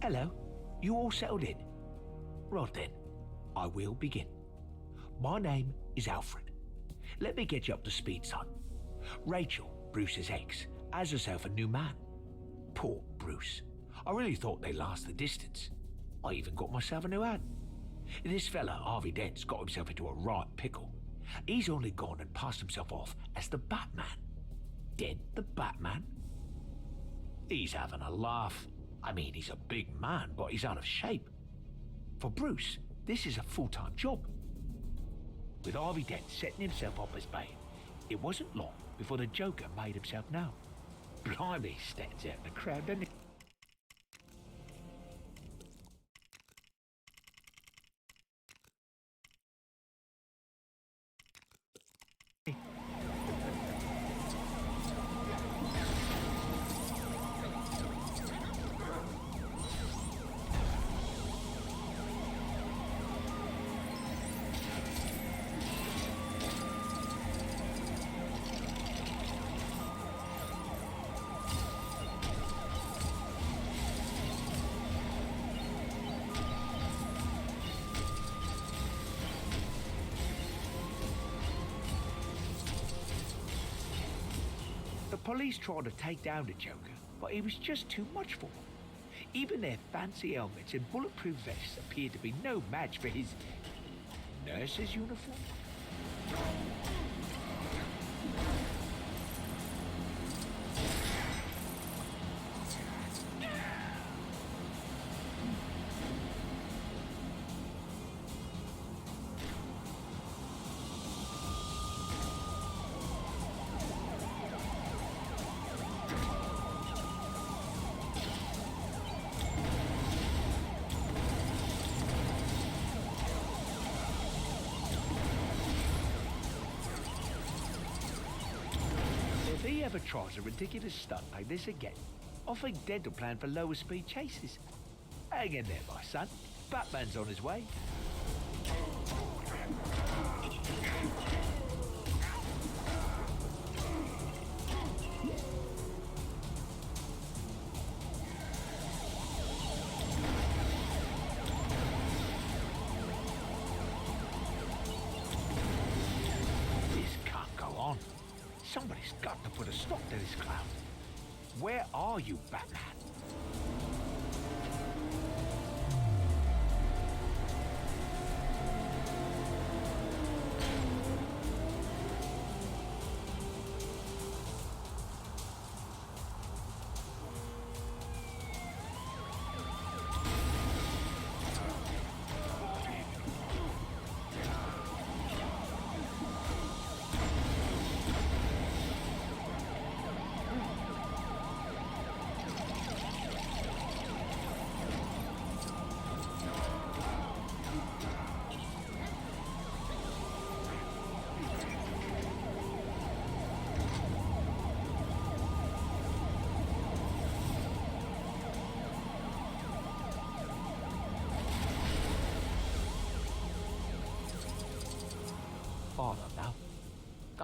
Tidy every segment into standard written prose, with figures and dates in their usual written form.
Hello, you all settled in? Right then, I will begin. My name is Alfred. Let me get you up to speed, son. Rachel, Bruce's ex, has herself a new man. Poor Bruce. I really thought they'd last the distance. I even got myself a new hat. This fella, Harvey Dent's got himself into a right pickle. He's only gone and passed himself off as the Batman. Dent the Batman? He's having a laugh. I mean, he's a big man, but he's out of shape. For Bruce, this is a full-time job. With Harvey Dent setting himself up as Bane, it wasn't long before the Joker made himself known. Blimey, he stands out in the crowd, doesn't he? The police tried to take down the Joker, but he was just too much for them. Even their fancy helmets and bulletproof vests appeared to be no match for his nurse's uniform. If he ever tries a ridiculous stunt like this again, I think Dent will plan for lower speed chases. Hang in there, my son. Batman's on his way. This can't go on. Somebody's got to put a stop to this clown. Where are you, Batman?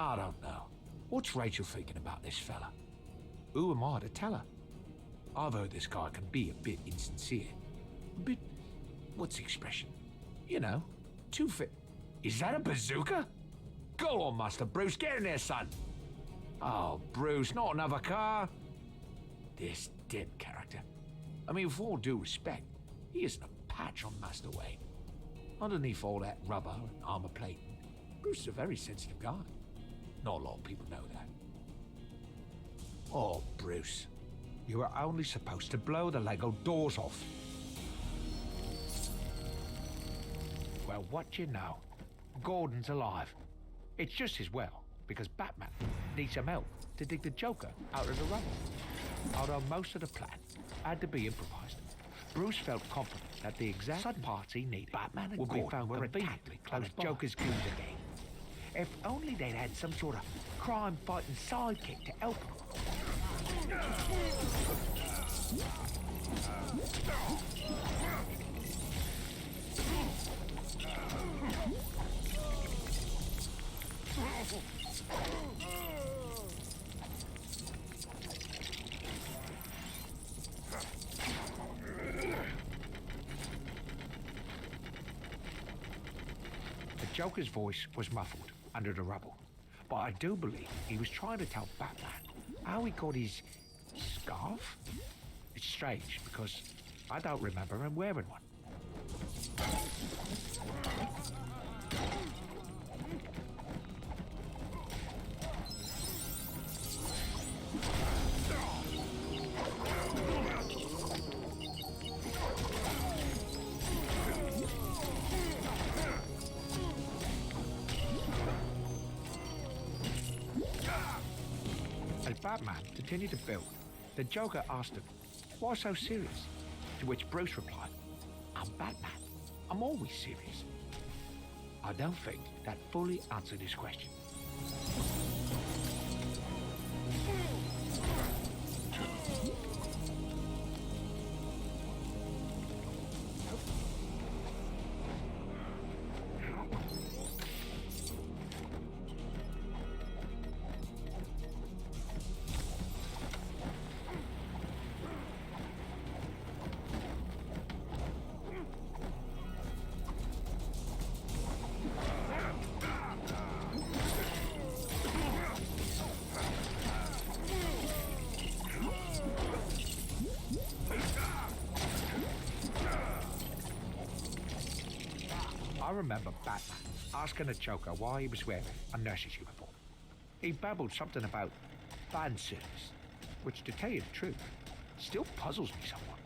I don't know. What's Rachel thinking about this fella? Who am I to tell her? I've heard this guy can be a bit insincere. A bit, what's the expression? You know, too fit. Is that a bazooka? Go on, Master Bruce, get in there, son. Oh, Bruce, not another car. This Dent character. I mean, with all due respect, he isn't a patch on Master Wayne. Underneath all that rubber and armor plating, Bruce is a very sensitive guy. Not a lot of people know that. Oh, Bruce, you were only supposed to blow the Lego doors off. Well, what you know, Gordon's alive. It's just as well, because Batman needs some help to dig the Joker out of the rubble. Although most of the plan had to be improvised, Bruce felt confident that the exact sudden parts he needed Batman and would be found conveniently close by Joker's goons again. If only they'd had some sort of crime-fighting sidekick to help them. Joker's voice was muffled under the rubble, but I do believe he was trying to tell Batman how he got his scarf. It's strange because I don't remember him wearing one. As Batman continued to build, the Joker asked him, "Why so serious?" To which Bruce replied, "I'm Batman. I'm always serious." I don't think that fully answered his question. I remember Batman asking the Joker why he was wearing a nurse's uniform. He babbled something about fan service, which, to tell you the truth, still puzzles me somewhat.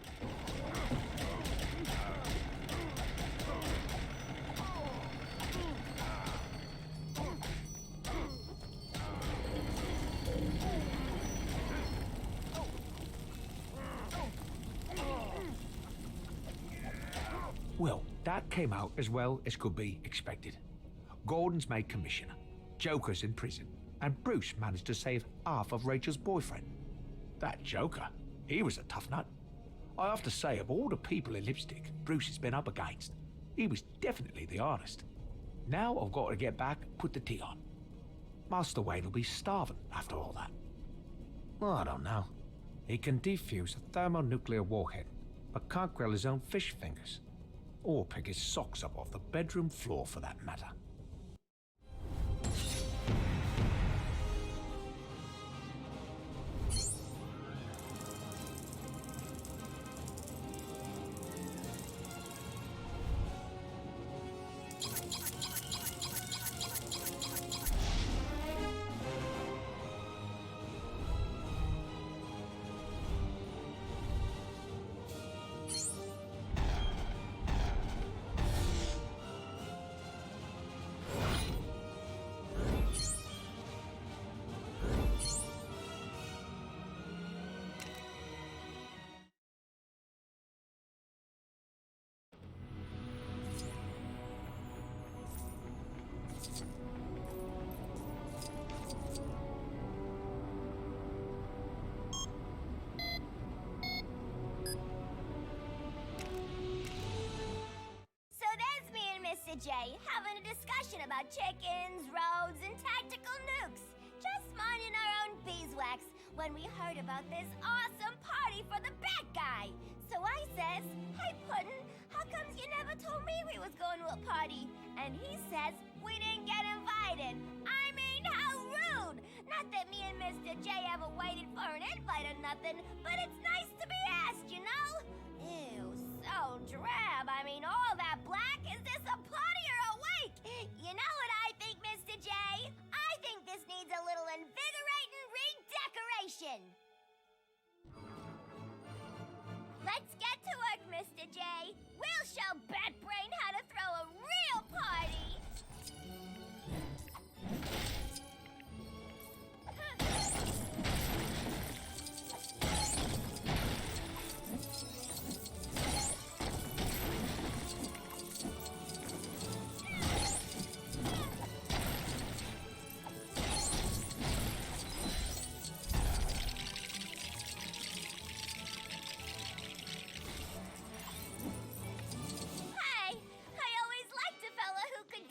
Well, that came out as well as could be expected. Gordon's made commissioner, Joker's in prison, and Bruce managed to save half of Rachel's boyfriend. That Joker, he was a tough nut. I have to say, of all the people in lipstick Bruce has been up against, he was definitely the hardest. Now I've got to get back and put the tea on. Master Wayne will be starving after all that. Well, I don't know. He can defuse a thermonuclear warhead, but can't grill his own fish fingers. Or pick his socks up off the bedroom floor for that matter. Jay, having a discussion about chickens, roads, and tactical nukes. Just minding our own beeswax when we heard about this awesome party for the bad guy. So I says, "Hey Puddin', how comes you never told me we was going to a party?" And he says, "We didn't get invited." I mean, how rude! Not that me and Mr. J ever waited for an invite or nothing, but it's nice to be asked, you know? Ew, so drab. I mean, all that black? Is this a party or a wake? You know what I think, Mr. J? I think this needs a little invigorating redecoration. Let's get to work, Mr. J. We'll show Batbrain how to throw a real party. Hey, I always liked a fella who could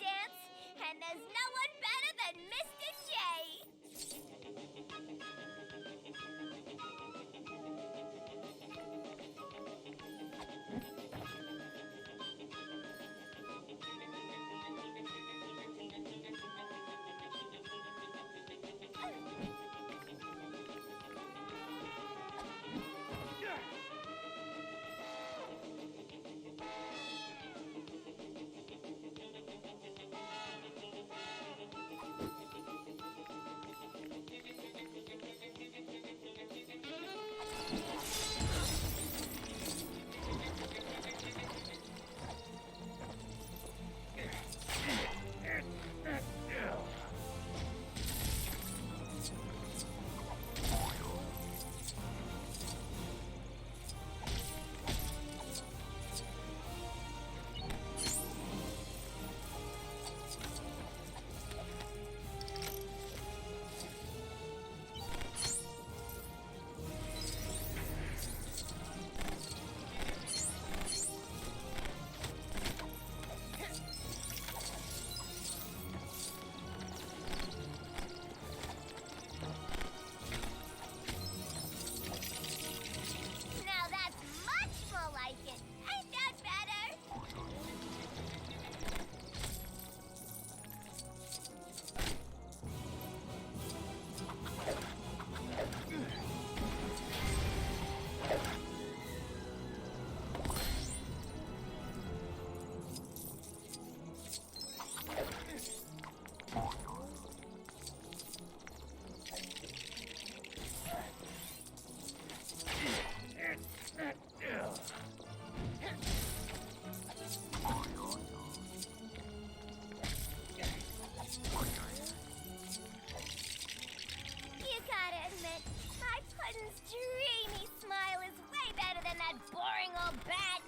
Gordon's dreamy smile is way better than that boring old bat.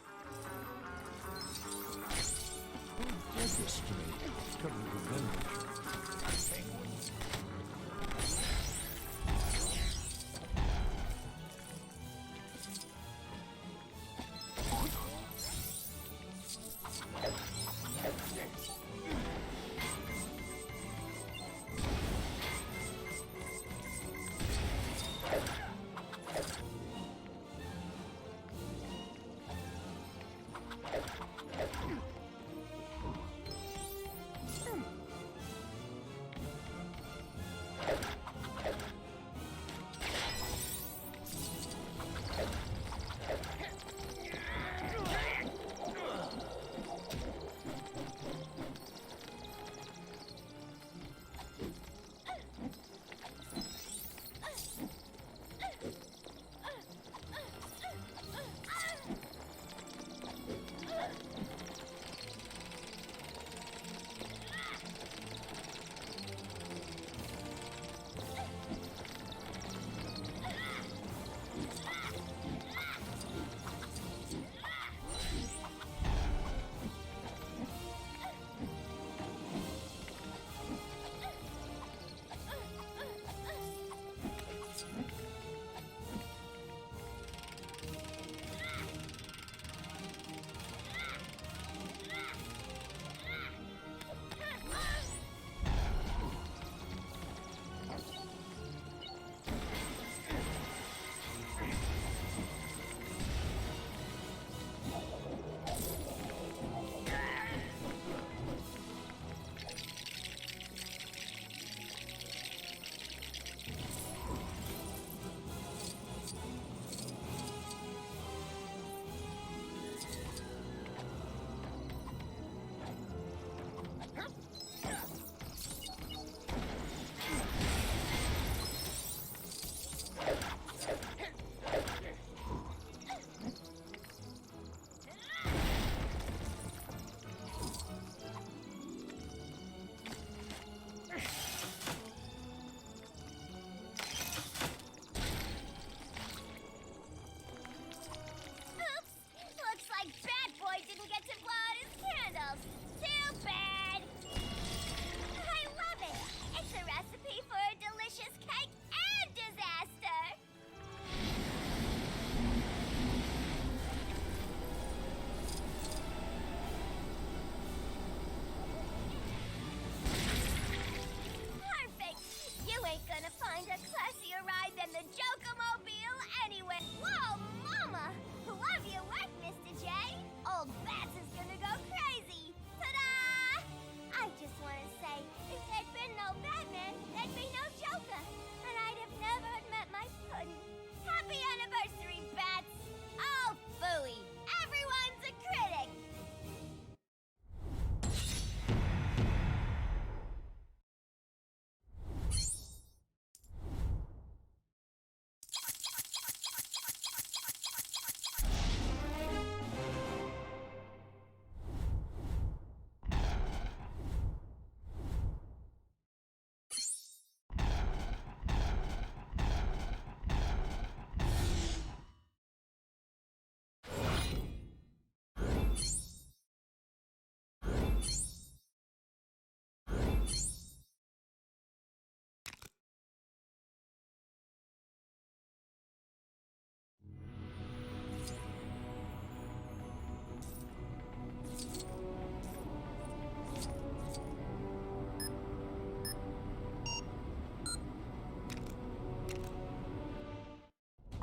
Who did this to me? Couldn't remember.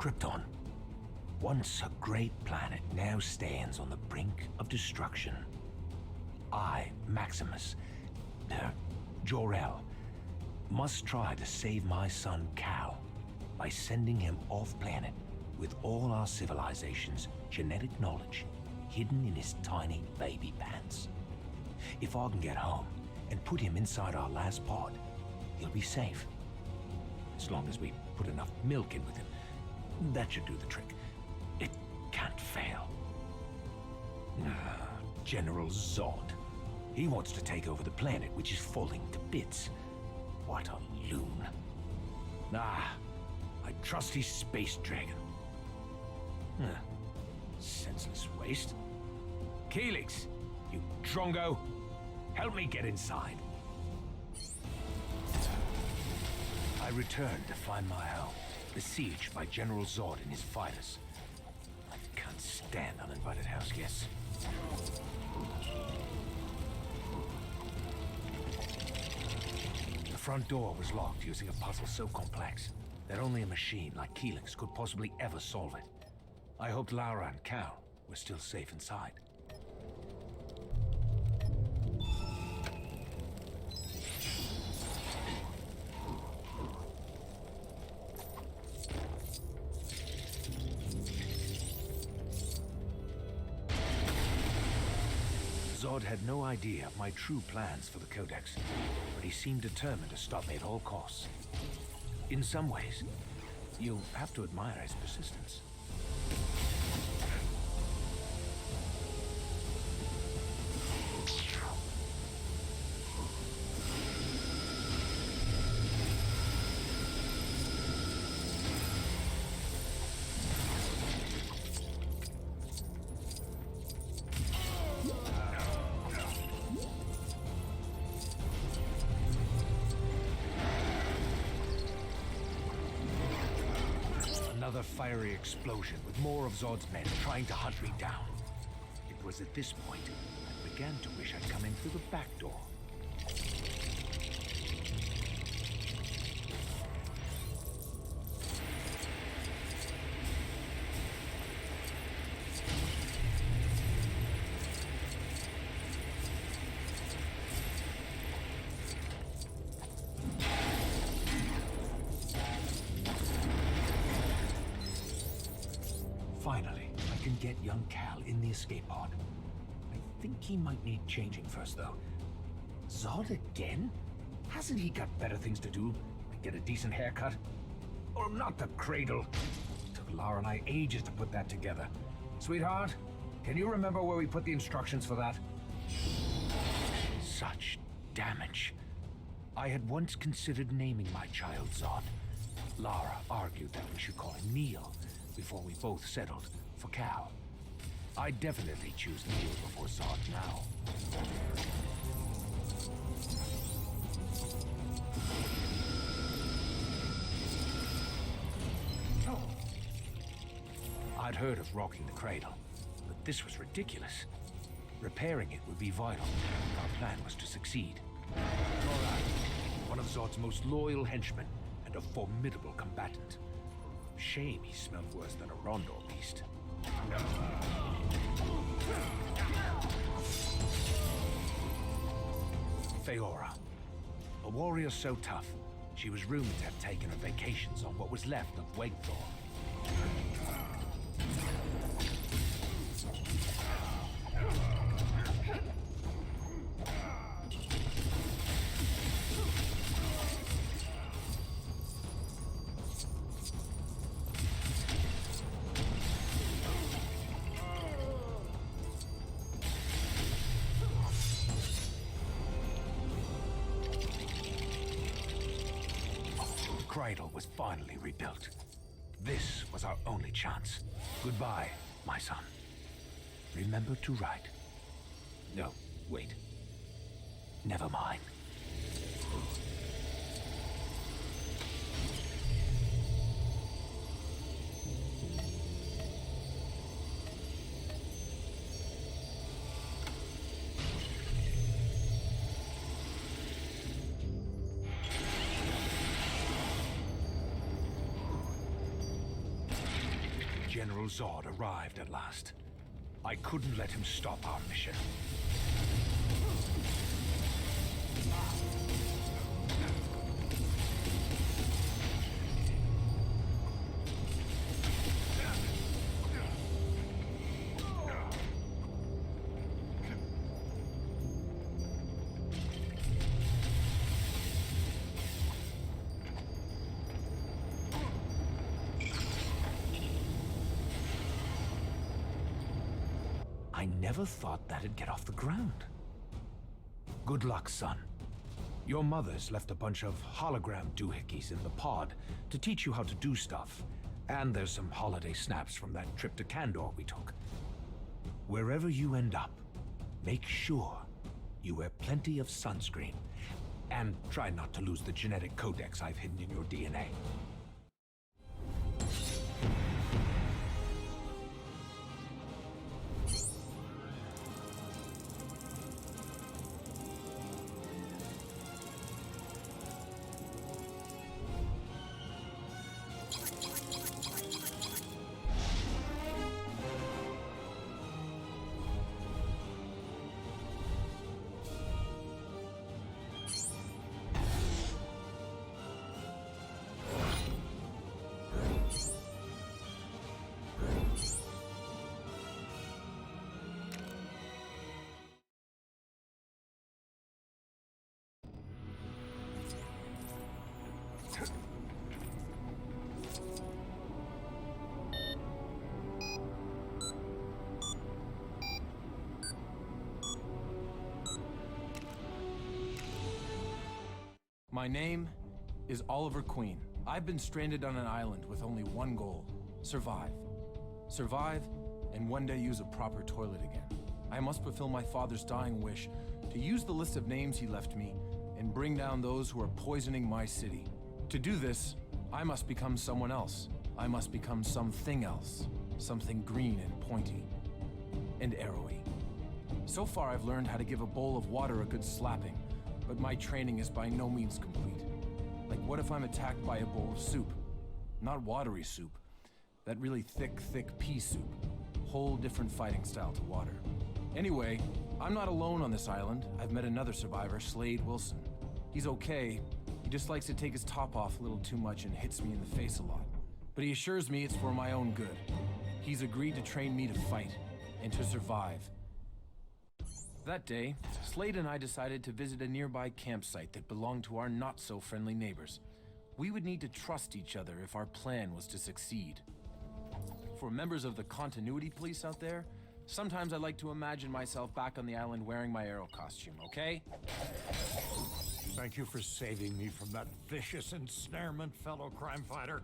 Krypton, once a great planet, now stands on the brink of destruction. I, Maximus, Jor-El, must try to save my son Cal by sending him off-planet with all our civilization's genetic knowledge hidden in his tiny baby pants. If I can get home and put him inside our last pod, he'll be safe. As long as we put enough milk in with him, that should do the trick. It can't fail. General Zod. He wants to take over the planet, which is falling to bits. What a loon. I trusty space dragon. Huh. Senseless waste. Keelix, you drongo, help me get inside. I returned to find my home, besieged by General Zod and his fighters. I can't stand uninvited house guests. The front door was locked using a puzzle so complex that only a machine like Keelix could possibly ever solve it. I hoped Lara and Cal were still safe inside. Zod had no idea of my true plans for the Codex, but he seemed determined to stop me at all costs. In some ways, you'll have to admire his persistence. Another fiery explosion with more of Zod's men trying to hunt me down. It was at this point I began to wish I'd come in through the back door. Finally, I can get young Cal in the escape pod. I think he might need changing first, though. Zod again? Hasn't he got better things to do? Like get a decent haircut? Or not the cradle? Took Lara and I ages to put that together. Sweetheart, can you remember where we put the instructions for that? Such damage. I had once considered naming my child Zod. Lara argued that we should call him Neil, before we both settled for Cal. I'd definitely choose Neil before Zod now. I'd heard of rocking the cradle, but this was ridiculous. Repairing it would be vital if our plan was to succeed. Nora, one of Zod's most loyal henchmen and a formidable combatant. Shame he smelled worse than a Rondor beast. Feora. A warrior so tough, she was rumored to have taken her vacations on what was left of Wegthor. The cradle was finally rebuilt. This was our only chance. Goodbye, my son. Remember to write. No, wait. Never mind. General Zod arrived at last. I couldn't let him stop our mission. I never thought that'd get off the ground. Good luck, son. Your mother's left a bunch of hologram doohickeys in the pod to teach you how to do stuff. And there's some holiday snaps from that trip to Candor we took. Wherever you end up, make sure you wear plenty of sunscreen. And try not to lose the genetic codex I've hidden in your DNA. My name is Oliver Queen. I've been stranded on an island with only one goal: survive. Survive, and one day use a proper toilet again. I must fulfill my father's dying wish to use the list of names he left me and bring down those who are poisoning my city. To do this, I must become someone else. I must become something else. Something green and pointy. And arrowy. So far, I've learned how to give a bowl of water a good slapping, but my training is by no means complete. Like, what if I'm attacked by a bowl of soup? Not watery soup. That really thick pea soup. Whole different fighting style to water. Anyway, I'm not alone on this island. I've met another survivor, Slade Wilson. He's okay. He just likes to take his top off a little too much and hits me in the face a lot. But he assures me it's for my own good. He's agreed to train me to fight and to survive. That day, Slade and I decided to visit a nearby campsite that belonged to our not-so-friendly neighbors. We would need to trust each other if our plan was to succeed. For members of the continuity police out there, sometimes I like to imagine myself back on the island wearing my arrow costume, okay? Thank you for saving me from that vicious ensnarement, fellow crime fighter.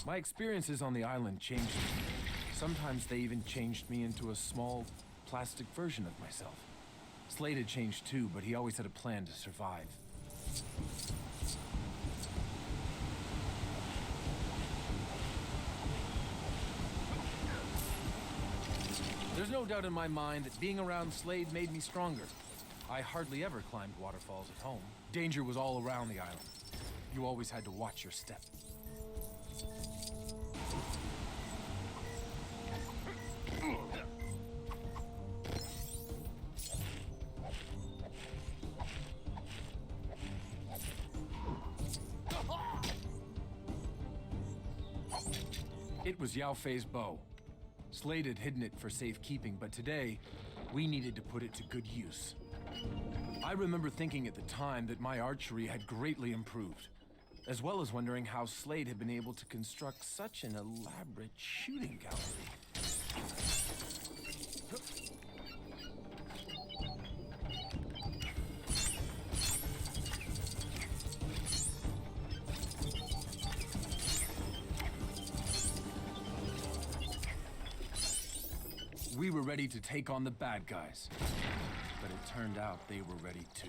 My experiences on the island changed me. Sometimes they even changed me into a small, plastic version of myself. Slade had changed too, but he always had a plan to survive. There's no doubt in my mind that being around Slade made me stronger. I hardly ever climbed waterfalls at home. Danger was all around the island. You always had to watch your step. It was Yao Fei's bow. Slade had hidden it for safekeeping, but today, we needed to put it to good use. I remember thinking at the time that my archery had greatly improved, as well as wondering how Slade had been able to construct such an elaborate shooting gallery. We were ready to take on the bad guys, but it turned out they were ready too.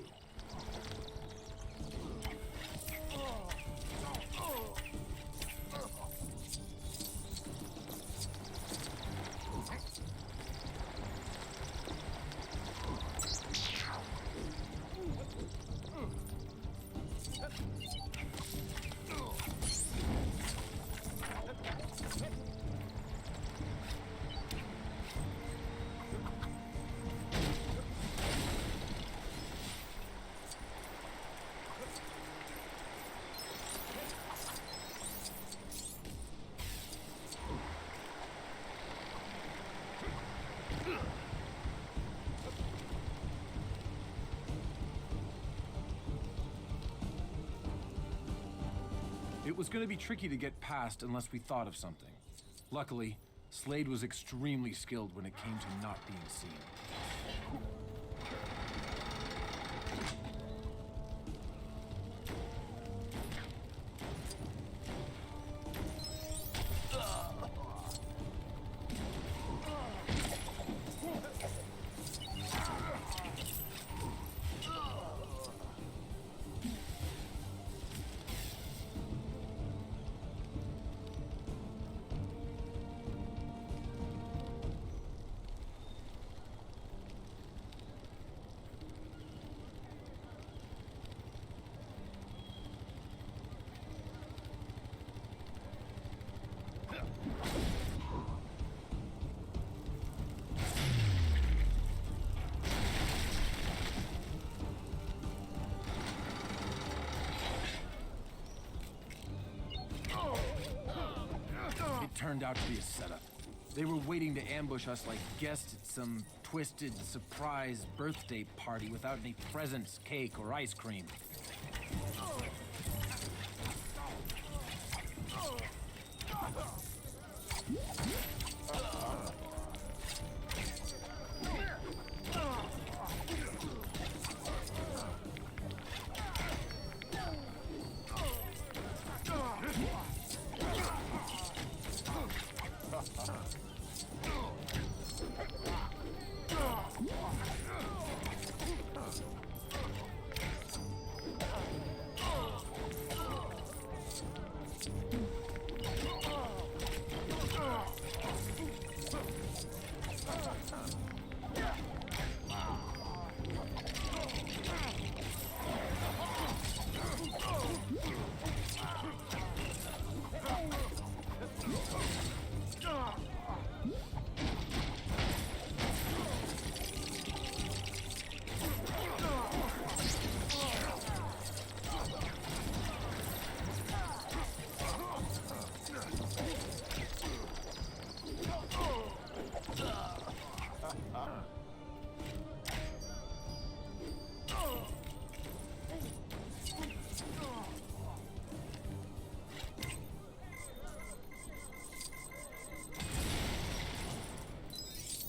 It was going to be tricky to get past unless we thought of something. Luckily, Slade was extremely skilled when it came to not being seen. Turned out to be a setup. They were waiting to ambush us like guests at some twisted surprise birthday party without any presents, cake, or ice cream.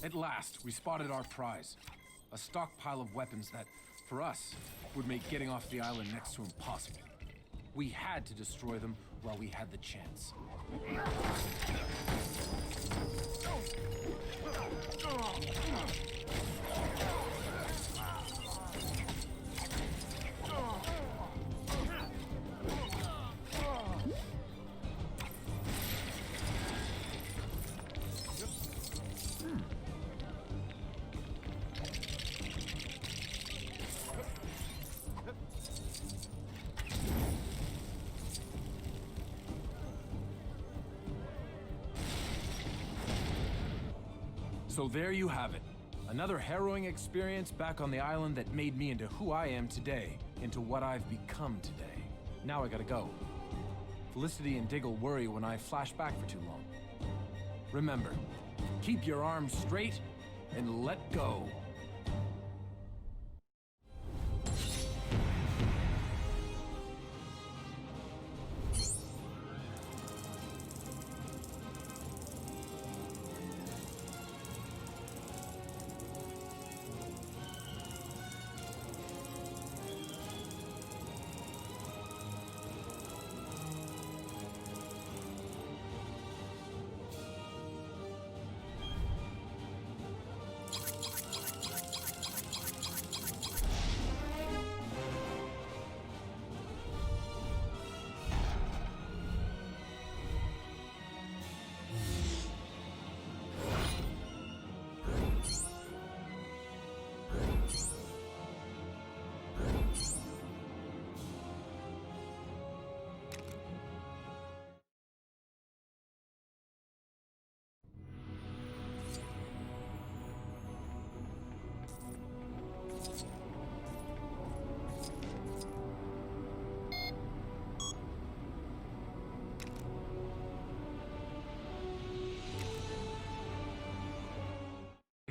At last, we spotted our prize. A stockpile of weapons that, for us, would make getting off the island next to impossible. We had to destroy them while we had the chance. So there you have it. Another harrowing experience back on the island that made me into who I am today, into what I've become today. Now I gotta go. Felicity and Diggle worry when I flash back for too long. Remember, keep your arms straight and let go.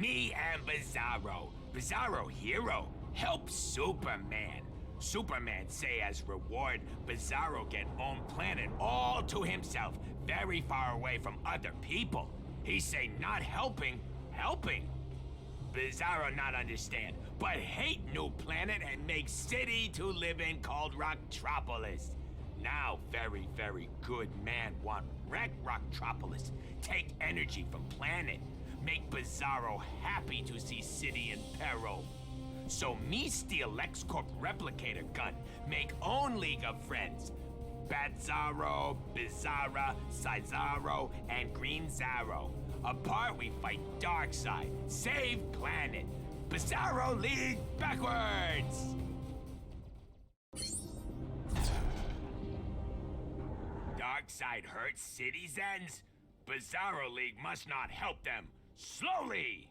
Me and Bizarro. Bizarro hero. Help Superman. Superman say as reward, Bizarro get own planet all to himself, very far away from other people. He say not helping, helping. Bizarro not understand, but hate new planet and make city to live in called Rocktropolis. Now very, very good man want wreck Rocktropolis, take energy from planet, make Bizarro happy to see city in peril. So me steal LexCorp replicator gun, make own League of Friends. Batzarro, Bizarra, Cesaro, and Green Zarro. Apart we fight Darkseid, save planet. Bizarro League backwards! Darkseid hurts citizens? Bizarro League must not help them. Slowly!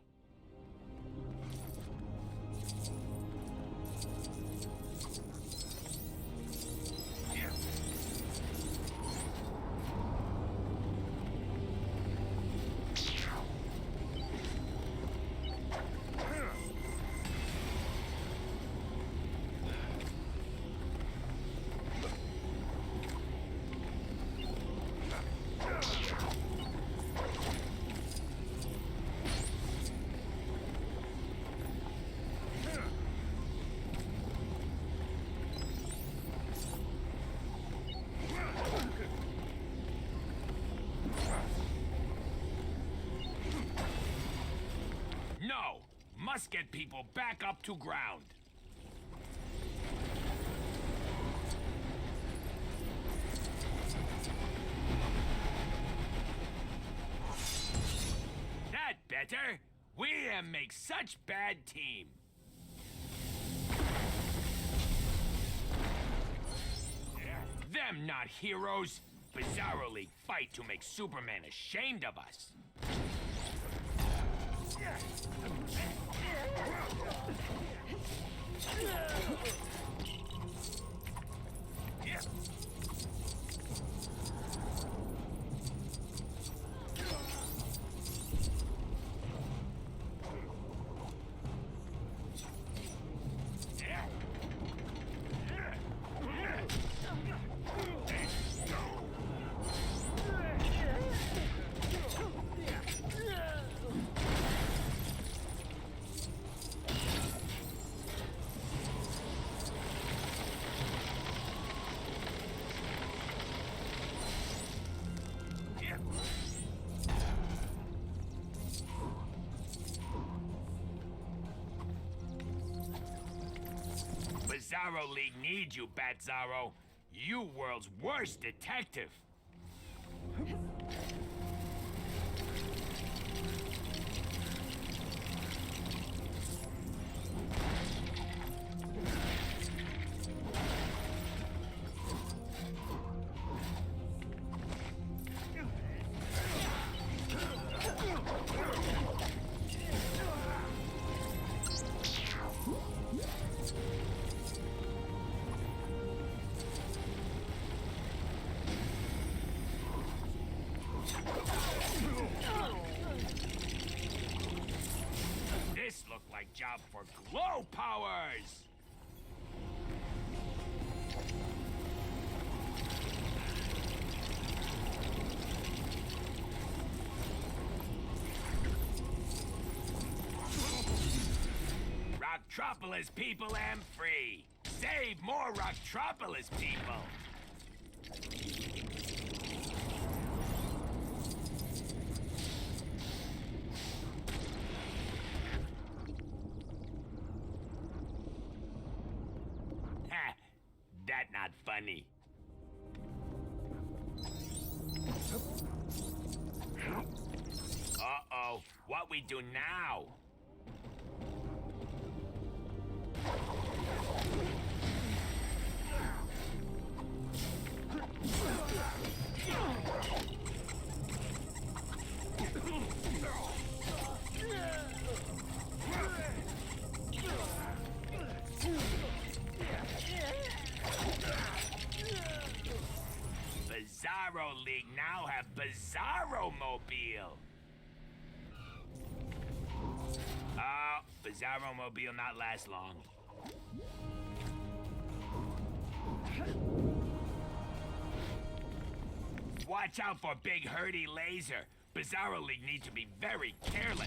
No! Must get people back up to ground. That better? We make such bad team. Them not heroes. Bizarro League fight to make Superman ashamed of us. Bizarro League needs you, Batzarro. You world's worst detective. This looked like job for glow powers! Rocktropolis people am free! Save more Rocktropolis people! Ha! That not funny. Uh-oh, what we do now? Bizarro League now have Bizarro Mobile. Bizarro Mobile not last long. watch out for Big Hurdy Laser. Bizarro League need to be very careless.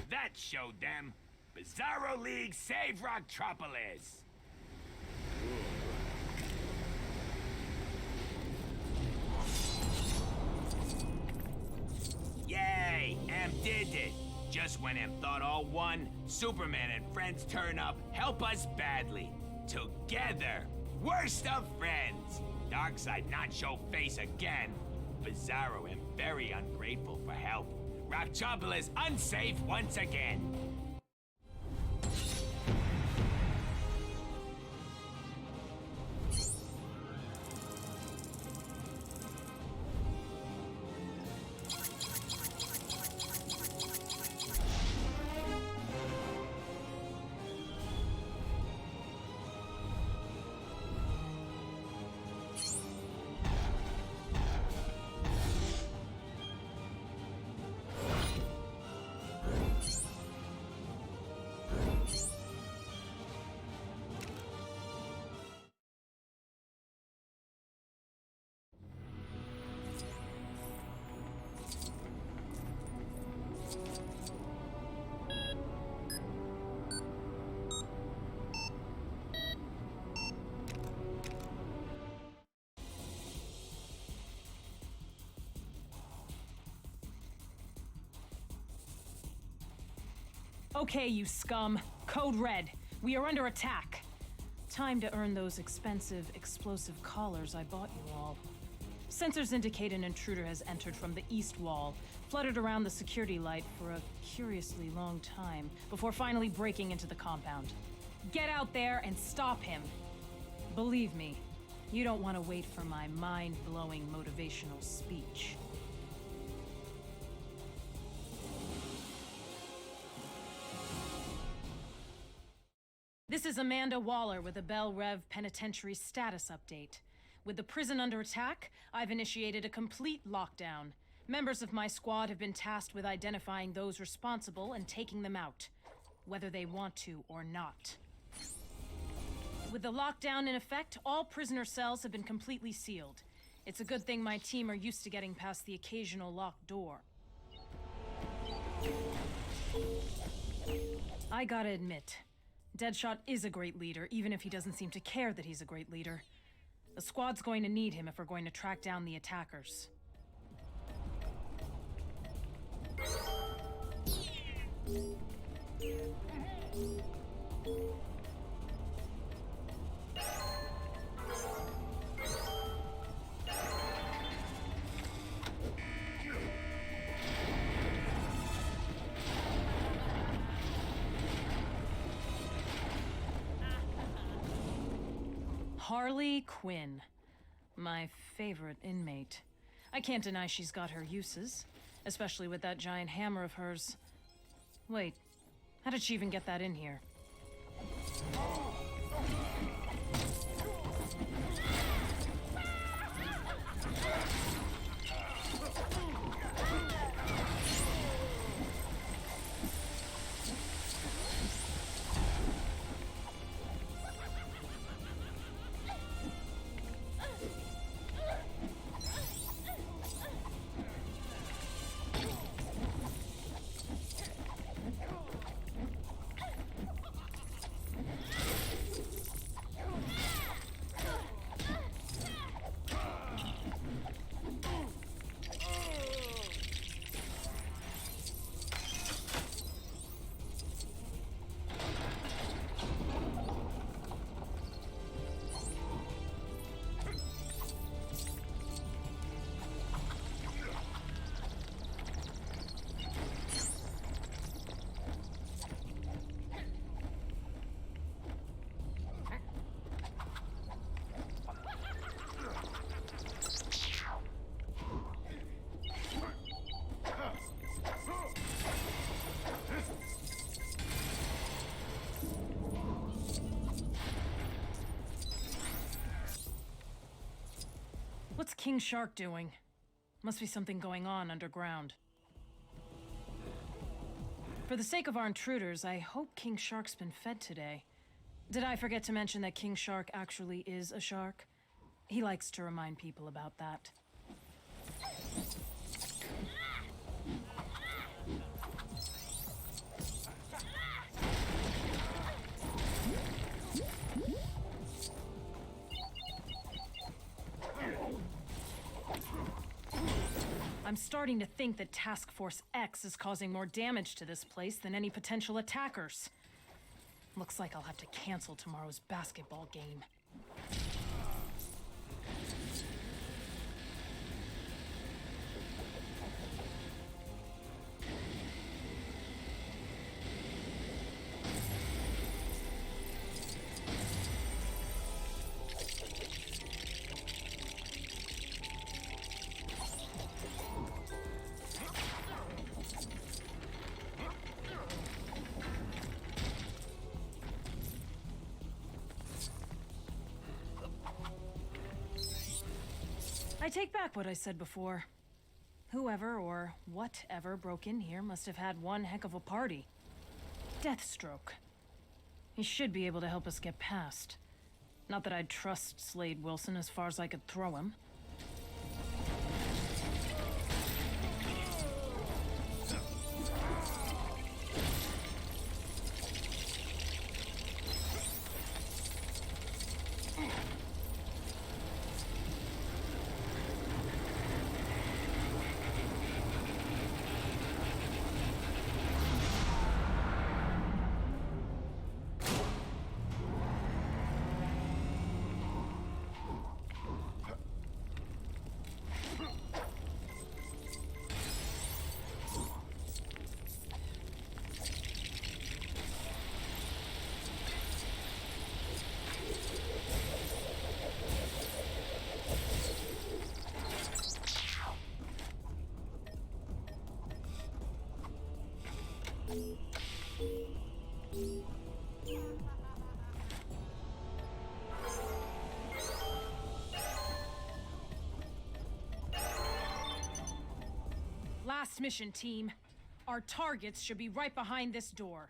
That showed them. Bizarro League save Rocktropolis. Yay! Em did it! Just when Em thought all won, Superman and friends turn up, help us badly. Together, worst of friends. Darkseid not show face again. Bizarro am very ungrateful for help. Rocktropolis unsafe once again. Okay, you scum. Code Red. We are under attack. Time to earn those expensive, explosive collars I bought you all. Sensors indicate an intruder has entered from the east wall, fluttered around the security light for a curiously long time, before finally breaking into the compound. Get out there and stop him. Believe me, you don't want to wait for my mind-blowing motivational speech. This is Amanda Waller with a Bell Rev Penitentiary status update. With the prison under attack, I've initiated a complete lockdown. Members of my squad have been tasked with identifying those responsible and taking them out, whether they want to or not. With the lockdown in effect, all prisoner cells have been completely sealed. It's a good thing my team are used to getting past the occasional locked door. I gotta admit, Deadshot is a great leader, even if he doesn't seem to care that he's a great leader. The squad's going to need him if we're going to track down the attackers. Harley Quinn. My favorite inmate. I can't deny she's got her uses, especially with that giant hammer of hers. Wait, how did she even get that in here? King Shark doing? Must be something going on underground. For the sake of our intruders, I hope King Shark's been fed today. Did I forget to mention that King Shark actually is a shark? He likes to remind people about that. I'm starting to think that Task Force X is causing more damage to this place than any potential attackers. Looks like I'll have to cancel tomorrow's basketball game. I take back what I said before. Whoever or whatever broke in here must have had one heck of a party. Deathstroke. He should be able to help us get past. Not that I'd trust Slade Wilson as far as I could throw him. Last mission, team. Our targets should be right behind this door.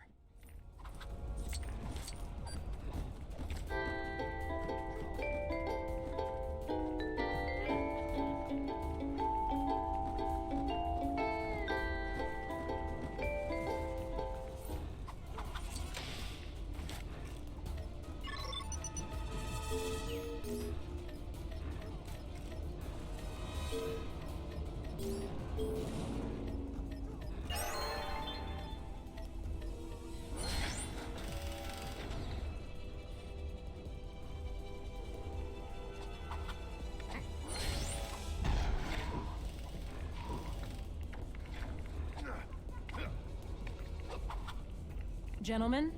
Gentlemen,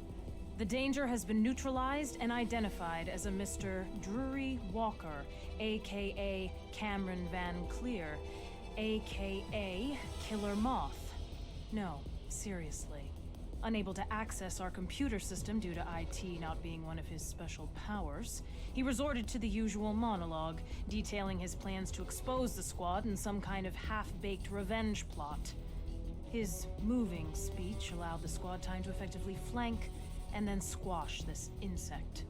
the danger has been neutralized and identified as a Mr. Drury Walker, aka Cameron Van Clear, aka Killer Moth. No, seriously. Unable to access our computer system due to IT not being one of his special powers, he resorted to the usual monologue, detailing his plans to expose the squad in some kind of half-baked revenge plot. His moving speech allowed the squad time to effectively flank and then squash this insect.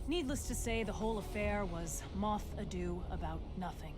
Needless to say, the whole affair was moth ado about nothing.